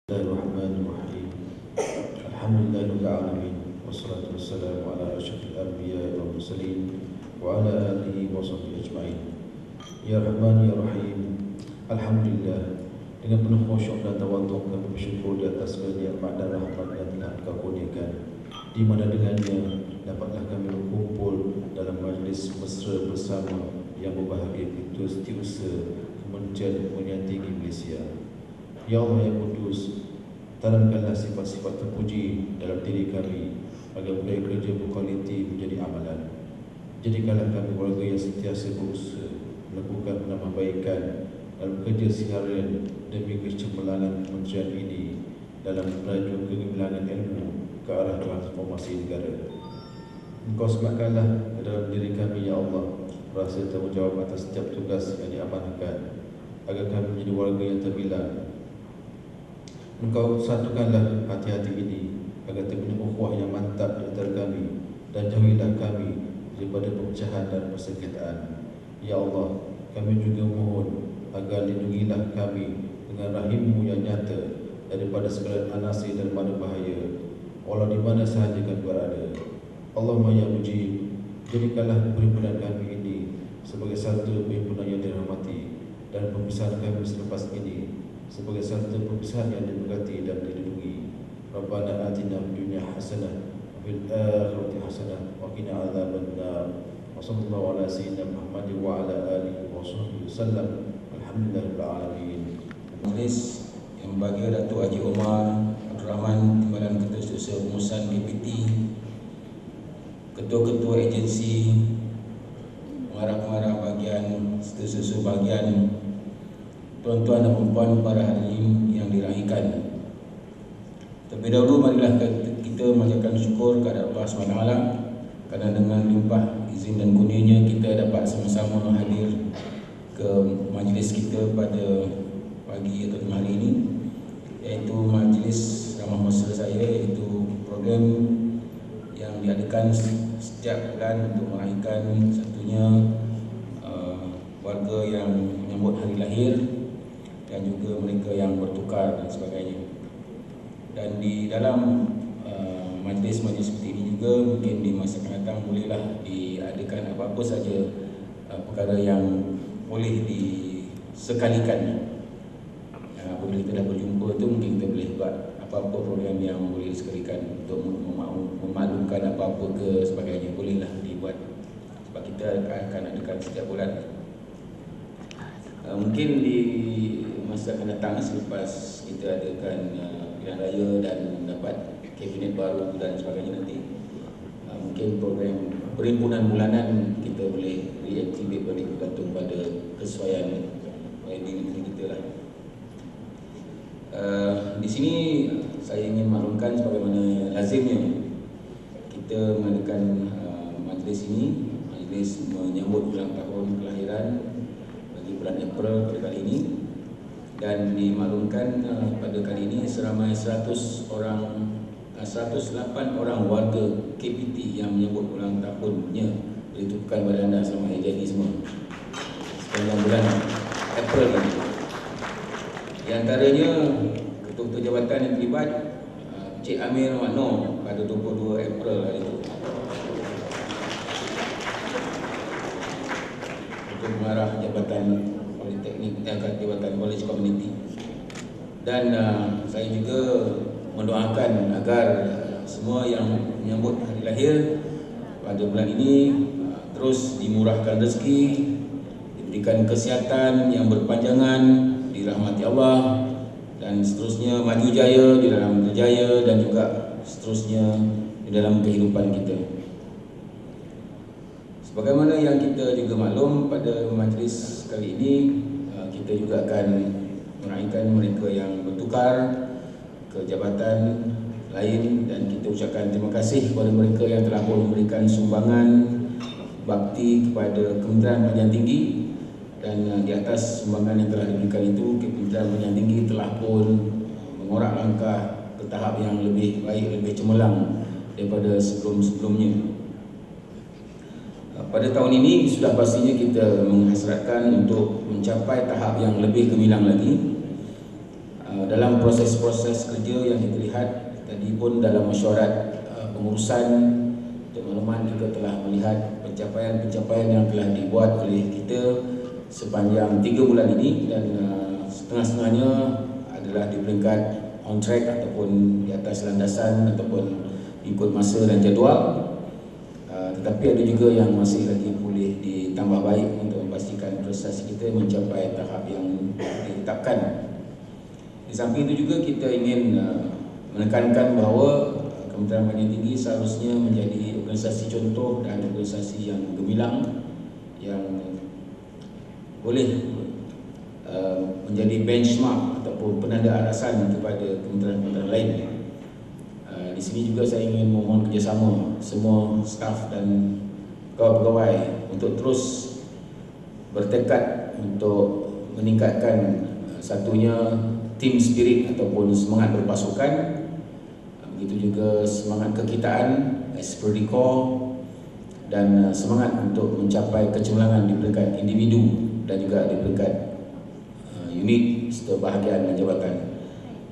Bismillahirrahmanirrahim. Alhamdulillahirabbil alamin wassalatu wassalamu ala asyrafil anbiya'i wal mursalin wa ala alihi wa sahbihi ajma'in. Ya Rahman ya Rahim. Alhamdulillah, dengan penuh khusyuk dan tawaduk kami bersyukur di atas segala nikmat dan rahmat yang telah Engkau kurniakan, di mana dengannya dapatlah kami berkumpul dalam majlis mesra bersama yang berbahagia itu setiausaha Kementerian Pendidikan Tinggi Malaysia. Ya Allah yang Kudus, tanamkanlah sifat-sifat terpuji dalam diri kami agar budaya kerja berkualiti menjadi amalan. Jadikanlah kami warga yang sentiasa berusaha melakukan penambahbaikan dalam kerja seharian demi kecemerlangan kementerian ini dalam melaju kegemilangan ilmu ke arah transformasi negara. Engkau sematkanlah ke dalam diri kami, Ya Allah, rasa tanggungjawab atas setiap tugas yang diamanahkan agar kami menjadi warga yang terbilang. Engkau satukanlah hati-hati ini agar terbina ukhuwah yang mantap di antara kami, dan jauhilah kami daripada perpecahan dan persengketaan. Ya Allah, kami juga mohon agar lindungilah kami dengan rahim-Mu yang nyata daripada segala anasir dan mana bahaya, walau di mana sahaja kami berada. Allahumma ya Mujib, jadikanlah perhimpunan kami ini sebagai satu perhimpunan yang dirahmati, dan perpisahan kami selepas ini sebagai satu perpisahan yang diberkati dan dilindungi. Rabbana atina fid dunya hasanah wa fil akhirati hasanah wa qina adzabannar. Wa sallallahu ala sayyidina Muhammad wa ala alihi wa sahbihi wasallam. Alhamdulillahirabbil alamin. Majlis yang berbahagia Datuk Haji Omar Abdul Rahman, Timbalan Ketua Setiausaha Pengurusan KPT, ketua-ketua agensi, pengarah-pengarah bahagian, setiausaha bahagian, tuan-tuan dan puan-puan para hadirin yang dirahmati. Terlebih dahulu marilah kita mengucapkan syukur kepada Allah SWT kerana dengan limpah izin dan kurnianya kita dapat sama-sama hadir ke majlis kita pada pagi atau hari ini, iaitu majlis ramah mesra saya, iaitu program yang diadakan setiap bulan untuk meraihkan satunya warga yang menyambut hari lahir dan juga mereka yang bertukar dan sebagainya. Dan di dalam majlis-majlis seperti ini juga mungkin di masa akan datang bolehlah diadakan apa-apa saja perkara yang boleh disekalikan. Apabila kita dah berjumpa tu mungkin kita boleh buat apa-apa program yang boleh disekalikan untuk memaklumkan apa-apa ke sebagainya, bolehlah dibuat sebab kita akan adakan setiap bulan. Mungkin di masa akan datang selepas kita adakan pilihan raya dan dapat kabinet baru dan sebagainya nanti, mungkin program perhimpunan bulanan kita boleh reaktivate balik bergantung pada kesesuaian di negeri kita lah. Di sini saya ingin maklumkan sebagaimana lazimnya kita mengadakan majlis ini, majlis menyambut ulang tahun kelahiran bagi bulan April pada kali ini, dan dimaklumkan pada kali ini seramai 108 orang warga KPT yang menyambut ulang tahunnya ditentukan kepada anda selama hari ini semua sepanjang bulan April tadi. Di antaranya ketua-ketua jabatan yang terlibat, Cik Amir Makno pada 22 April hari itu, ketua pengarah Jabatan Politeknik Jabatan College Community. Dan saya juga mendoakan agar semua yang menyambut hari lahir pada bulan ini terus dimurahkan rezeki, diberikan kesihatan yang berpanjangan, dirahmati Allah, dan seterusnya maju jaya di dalam berjaya, dan juga seterusnya di dalam kehidupan kita. Sebagaimana yang kita juga maklum, pada majlis kali ini kita juga akan meraihkan mereka yang bertukar ke jabatan lain, dan kita ucapkan terima kasih kepada mereka yang telah pun memberikan sumbangan bakti kepada Kementerian Pendidikan Tinggi. Dan di atas sumbangan yang telah diberikan itu, Kementerian Pendidikan Tinggi telah pun mengorak langkah ke tahap yang lebih baik, lebih cemerlang daripada sebelum-sebelumnya. Pada tahun ini sudah pastinya kita menghasratkan untuk mencapai tahap yang lebih gemilang lagi. dalam proses-proses kerja yang kita lihat tadi pun dalam mesyuarat pengurusan untuk makluman, kita telah melihat pencapaian-pencapaian yang telah dibuat oleh kita sepanjang 3 bulan ini, dan setengah-setengahnya adalah di peringkat on track ataupun di atas landasan ataupun ikut masa dan jadual. Tetapi ada juga yang masih lagi boleh ditambah baik untuk memastikan proses kita mencapai tahap yang ditetapkan. Di samping itu juga kita ingin menekankan bahawa Kementerian Pendidikan Tinggi seharusnya menjadi organisasi contoh dan organisasi yang gemilang, yang boleh menjadi benchmark ataupun penanda arasan kepada kementerian-kementerian lain. Di sini juga saya ingin memohon kerjasama semua staf dan pegawai-pegawai untuk terus bertekad untuk meningkatkan satunya team spirit ataupun semangat berpasukan, begitu juga semangat kekitaan, esprit de corps, dan semangat untuk mencapai kecemerlangan di peringkat individu dan juga di peringkat unit serta bahagian dan jabatan.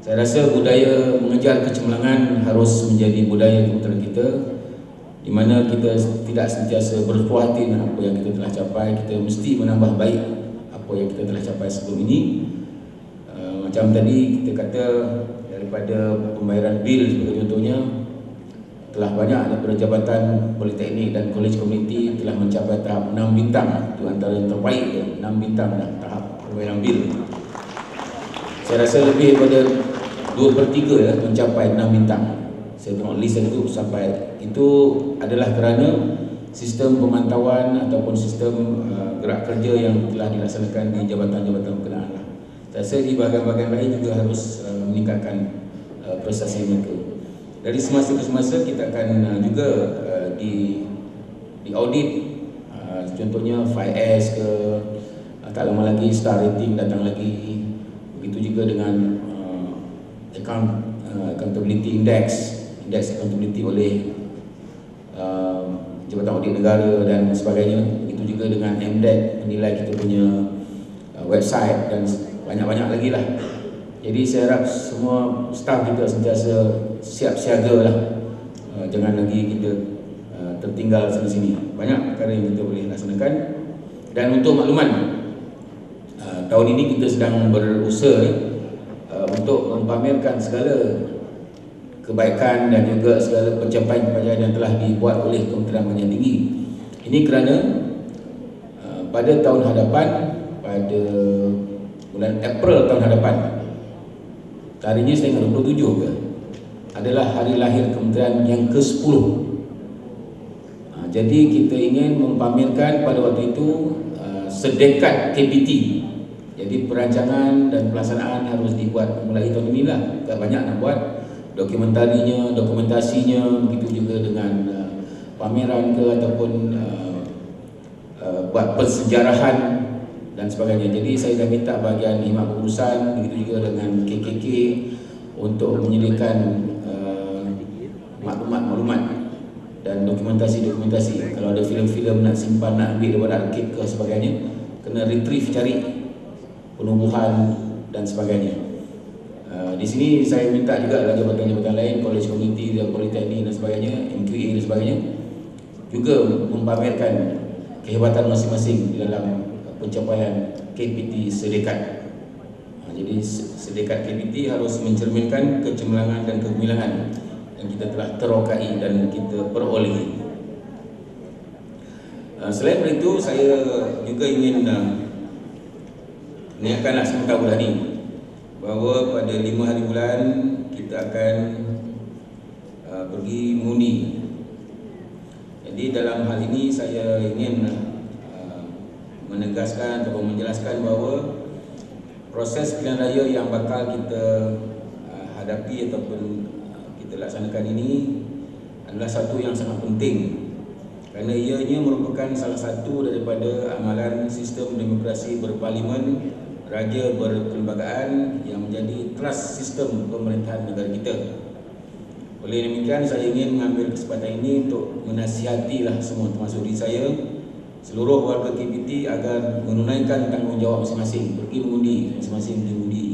Saya rasa budaya mengejar kecemerlangan harus menjadi budaya kementerian kita, di mana kita tidak sentiasa berpuas hati dengan apa yang kita telah capai. Kita mesti menambah baik apa yang kita telah capai sebelum ini. Macam tadi kita kata, daripada pembayaran bil sebagai contohnya, telah banyak daripada jabatan politeknik dan kolej komuniti telah mencapai tahap 6 bintang. Itu antara yang terbaik, 6 bintang dah tahap pembayaran bil. Saya rasa lebih daripada 2/3 mencapai 6 bintang. Saya tengok list itu sampai itu adalah kerana sistem pemantauan ataupun sistem gerak kerja yang telah dilaksanakan di jabatan-jabatan berkenaan. Saya rasa di bahagian-bahagian lain juga harus meningkatkan prestasi mereka. Dari semasa ke semasa kita akan juga di audit, contohnya 5S ke, tak lama lagi star rating datang lagi. Begitu juga dengan accountability index accountability oleh Jabatan Audit Negara dan sebagainya. Begitu juga dengan MDEC menilai kita punya website dan banyak-banyak lagi lah. Jadi saya harap semua staf kita sentiasa siap siaga lah, jangan lagi kita tertinggal sana-sini. Banyak perkara yang kita boleh laksanakan. Dan untuk makluman, tahun ini kita sedang berusaha untuk mempamerkan segala kebaikan dan juga segala pencapaian-pencapaian yang telah dibuat oleh Kementerian Pendidikan Tinggi. Ini kerana pada tahun hadapan, pada bulan April tahun hadapan, harinya saya ingat 27 ke, adalah hari lahir kementerian yang ke-10. Jadi kita ingin mempamerkan pada waktu itu sedekat KPT. Jadi perancangan dan pelaksanaan harus dibuat mulai tahun inilah. Tak banyak nak buat dokumentarinya, dokumentasinya, begitu juga dengan pameran ke ataupun buat pensejarahan dan sebagainya. Jadi saya dah minta bahagian khidmat pengurusan, begitu juga dengan KKK untuk menyediakan maklumat-maklumat dan dokumentasi-dokumentasi. Kalau ada filem-filem nak simpan, nak ambil daripada arkib ke sebagainya, kena retrieve, cari penumbuhan dan sebagainya. Di sini saya minta juga jabatan-jabatan lain, kolej komuniti dan politeknik dan sebagainya, MQA dan sebagainya, juga mempamerkan kehebatan masing-masing di dalam pencapaian KPT sedekat. Jadi sedekat KPT harus mencerminkan kecemerlangan dan kegemilangan yang kita telah terokai dan kita perolehi. Selain itu, saya juga ingin mengingatkan semua tahu tadi bahawa pada 5 hari bulan kita akan pergi mengundi. Jadi dalam hal ini saya ingin menegaskan atau menjelaskan bahawa proses pilihan raya yang bakal kita hadapi ataupun kita laksanakan ini adalah satu yang sangat penting, kerana ianya merupakan salah satu daripada amalan sistem demokrasi berparlimen, raja berkelembagaan yang menjadi trust sistem pemerintahan negara kita. Oleh demikian, saya ingin mengambil kesempatan ini untuk menasihatilah semua, termasuk diri saya, seluruh warga KPT agar menunaikan tanggungjawab masing-masing, pergi mengundi, masing-masing mengundi.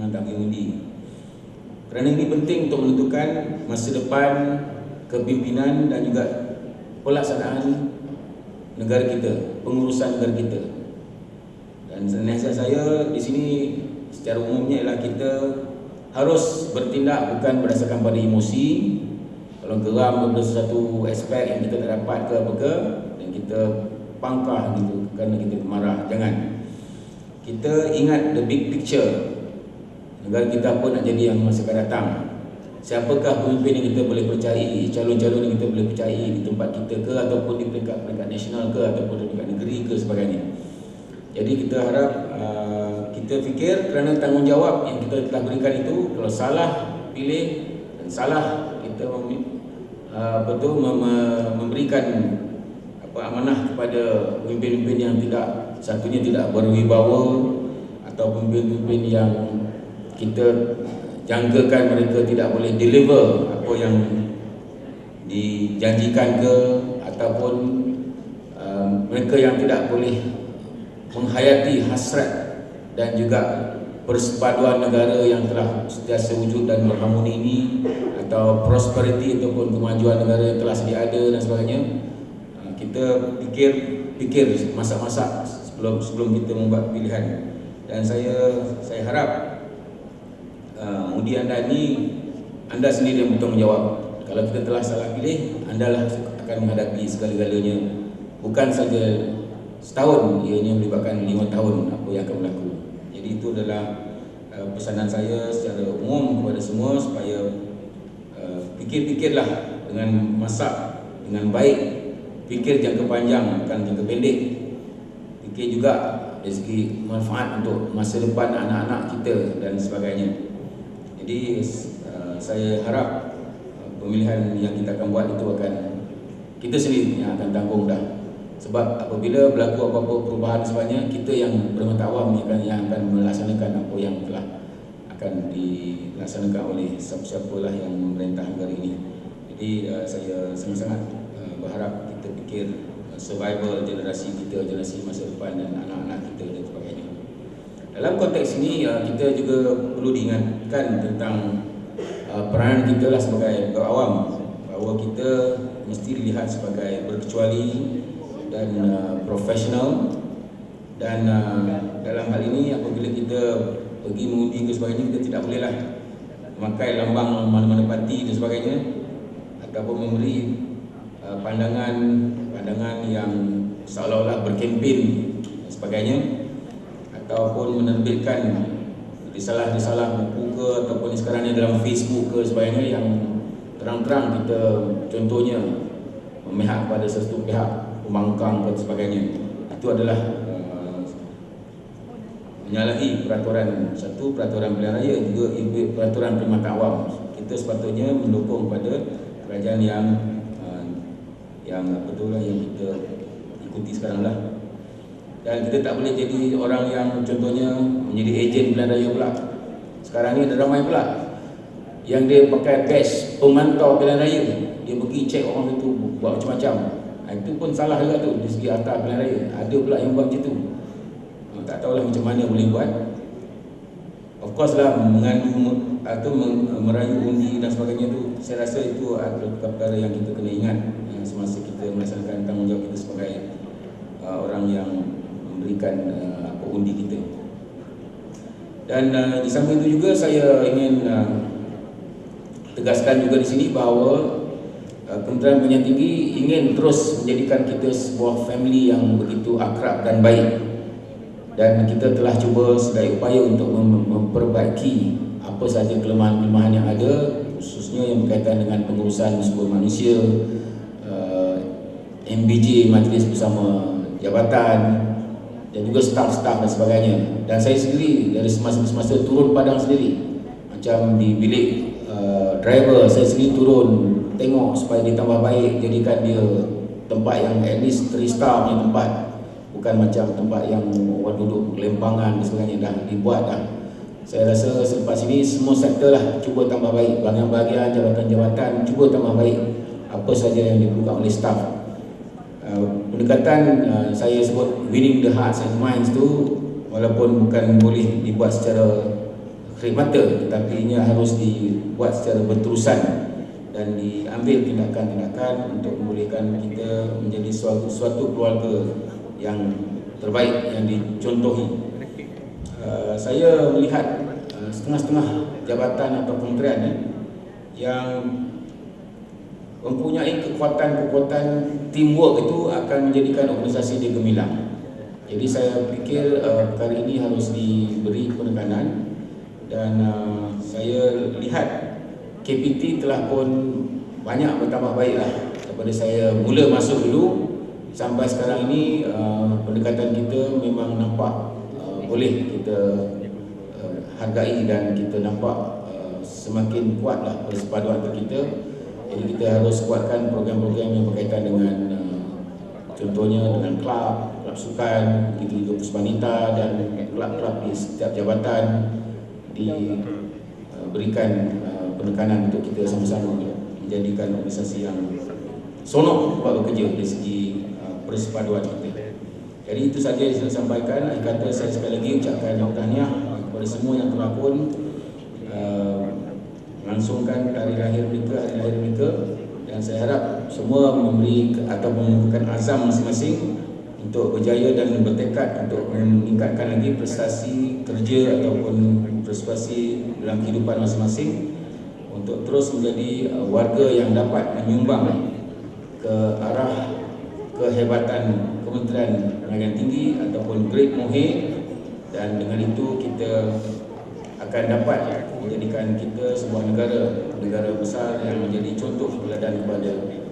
jangan tak pergi undi. Kerana ini penting untuk menentukan masa depan kepimpinan dan juga pelaksanaan negara kita, pengurusan negara kita. Dan nasihat saya di sini secara umumnya ialah kita harus bertindak bukan berdasarkan pada emosi. Kalau geram pada sesuatu aspek yang kita tak dapat ke apa ke, dan kita pangkah gitu kerana kita marah. Jangan. Kita ingat the big picture. Negara kita apa nak jadi yang masa akan datang. Siapakah pemimpin yang kita boleh percayai, calon-calon yang kita boleh percayai di tempat kita ke, ataupun di peringkat nasional ke, ataupun di peringkat negeri ke sebagainya. Jadi kita harap kita fikir kerana tanggungjawab yang kita telah berikan itu, kalau salah pilih dan salah kita memberikan amanah kepada pemimpin-pemimpin yang tidak, satunya tidak berwibawa, atau pemimpin-pemimpin yang kita jangkakan mereka tidak boleh deliver apa yang dijanjikan ke, ataupun mereka yang tidak boleh menghayati hasrat dan juga persepaduan negara yang telah sentiasa wujud dan berharmoni ini, atau prosperity ataupun kemajuan negara yang telah sedia ada dan sebagainya. Kita fikir masak-masak sebelum kita membuat pilihan. Dan saya harap undi anda ini anda sendiri yang bertanggung jawab. Kalau kita telah salah pilih, anda lah akan menghadapi segala-galanya. Bukan saja setahun, ianya melibatkan 5 tahun apa yang akan berlaku. Jadi itu adalah pesanan saya secara umum kepada semua, supaya fikir-fikirlah dengan masak dengan baik. Fikir jangka panjang, bukan jangka pendek. Fikir juga dari segi manfaat untuk masa depan anak-anak kita dan sebagainya. Jadi saya harap pemilihan yang kita akan buat itu akan kita sendiri yang akan tanggung dah. Sebab apabila berlaku apa-apa perubahan sebagainya, kita yang bermata awam yang akan melaksanakan apa yang telah akan dilaksanakan oleh siapa-siapalah yang memerintah negara ini. Jadi saya sangat-sangat berharap kita fikir survival generasi kita, generasi masa depan dan anak-anak kita dan sebagainya. Dalam konteks ini kita juga perlu diingatkan tentang peranan kita lah sebagai awam, bahawa kita mesti dilihat sebagai berkecuali dan profesional. Dan dalam hal ini apabila kita pergi mengundi ke sebagainya, kita tidak bolehlah memakai lambang mana-mana parti dan sebagainya, ataupun memberi pandangan yang seolah-olah berkempen dan sebagainya, ataupun menerbitkan risalah-risalah buku ke, ataupun sekarang ni dalam Facebook ke sebagainya, yang terang-terang kita contohnya memihak pada sesuatu pihak, pembangkang dan sebagainya. Itu adalah menyalahi peraturan, satu peraturan pilihan raya, juga peraturan perkhidmatan awam. Kita sepatutnya mendukung pada kerajaan yang betul lah yang kita ikuti sekarang lah. Dan kita tak boleh jadi orang yang contohnya menjadi ejen pilihan raya pula. Sekarang ni ada ramai pula yang dia pakai badge pemantau pilihan raya, dia pergi cek orang itu buat macam-macam. Itu pun salah juga tu dari segi atas pilihan raya. Ada pula yang buat macam tu. Tak tahulah macam mana boleh buat. Of course lah, mengandung atau merayu undi dan sebagainya tu, saya rasa itu adalah perkara yang kita kena ingat semasa kita melaksanakan tanggungjawab kita sebagai orang yang memberikan undi kita. Dan di samping itu juga saya ingin tegaskan juga di sini bahawa Kementerian Pendidikan Tinggi ingin terus menjadikan kita sebuah family yang begitu akrab dan baik. Dan kita telah cuba sedaya upaya untuk memperbaiki apa sahaja kelemahan-kelemahan yang ada, khususnya yang berkaitan dengan pengurusan sumber manusia, MBJ, Majlis Bersama Jabatan, dan juga staf-staf dan sebagainya. Dan saya sendiri dari semasa turun padang sendiri, macam di bilik driver, saya sendiri turun tengok supaya dia tambah baik, jadikan dia tempat yang at least 3 star punya tempat, bukan macam tempat yang orang duduk lempangan dan sebagainya. Dah dibuat dah. Saya rasa selepas ini semua sektor lah cuba tambah baik, bahagian-bahagian, jabatan-jabatan cuba tambah baik apa saja yang diperlukan oleh staf. Pendekatan saya sebut winning the hearts and minds tu, walaupun bukan boleh dibuat secara khidmata, tetapi ini harus dibuat secara berterusan dan diambil tindakan-tindakan untuk membolehkan kita menjadi suatu keluarga yang terbaik, yang dicontohi. Saya melihat setengah-setengah jabatan atau kementerian yang mempunyai kekuatan teamwork itu akan menjadikan organisasi dia gemilang. Jadi saya fikir perkara ini harus diberi penekanan, dan saya lihat KPT telah pun banyak bertambah baiklah daripada saya mula masuk dulu sampai sekarang ini. Pendekatan kita memang nampak boleh kita hargai, dan kita nampak semakin kuatlah persepaduan kita. Jadi kita harus kuatkan program-program yang berkaitan dengan contohnya dengan klub sukan, begitu juga Puspanita dan klub-klub di setiap jabatan diberikan penekanan untuk kita sama-sama menjadikan organisasi yang sonok buat bekerja dari segi persepaduan kita. Jadi itu saja yang saya sampaikan. Akhir kata saya sekali lagi ucapkan tahniah kepada semua yang telah pun melangsungkan hari lahir mereka, dan saya harap semua memberi atau menunjukkan azam masing-masing untuk berjaya dan bertekad untuk meningkatkan lagi prestasi kerja ataupun prestasi dalam kehidupan masing-masing, untuk terus menjadi warga yang dapat menyumbang ke arah kehebatan Kementerian Pendidikan Tinggi ataupun Grade Mohe, dan dengan itu kita akan dapat menjadikan kita sebuah negara besar yang menjadi contoh teladan kepada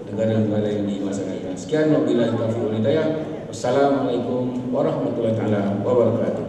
negara-negara yang di masa akan datang. Sekian, wabillahi taufiq wal hidayah. Wassalamualaikum warahmatullahi wabarakatuh.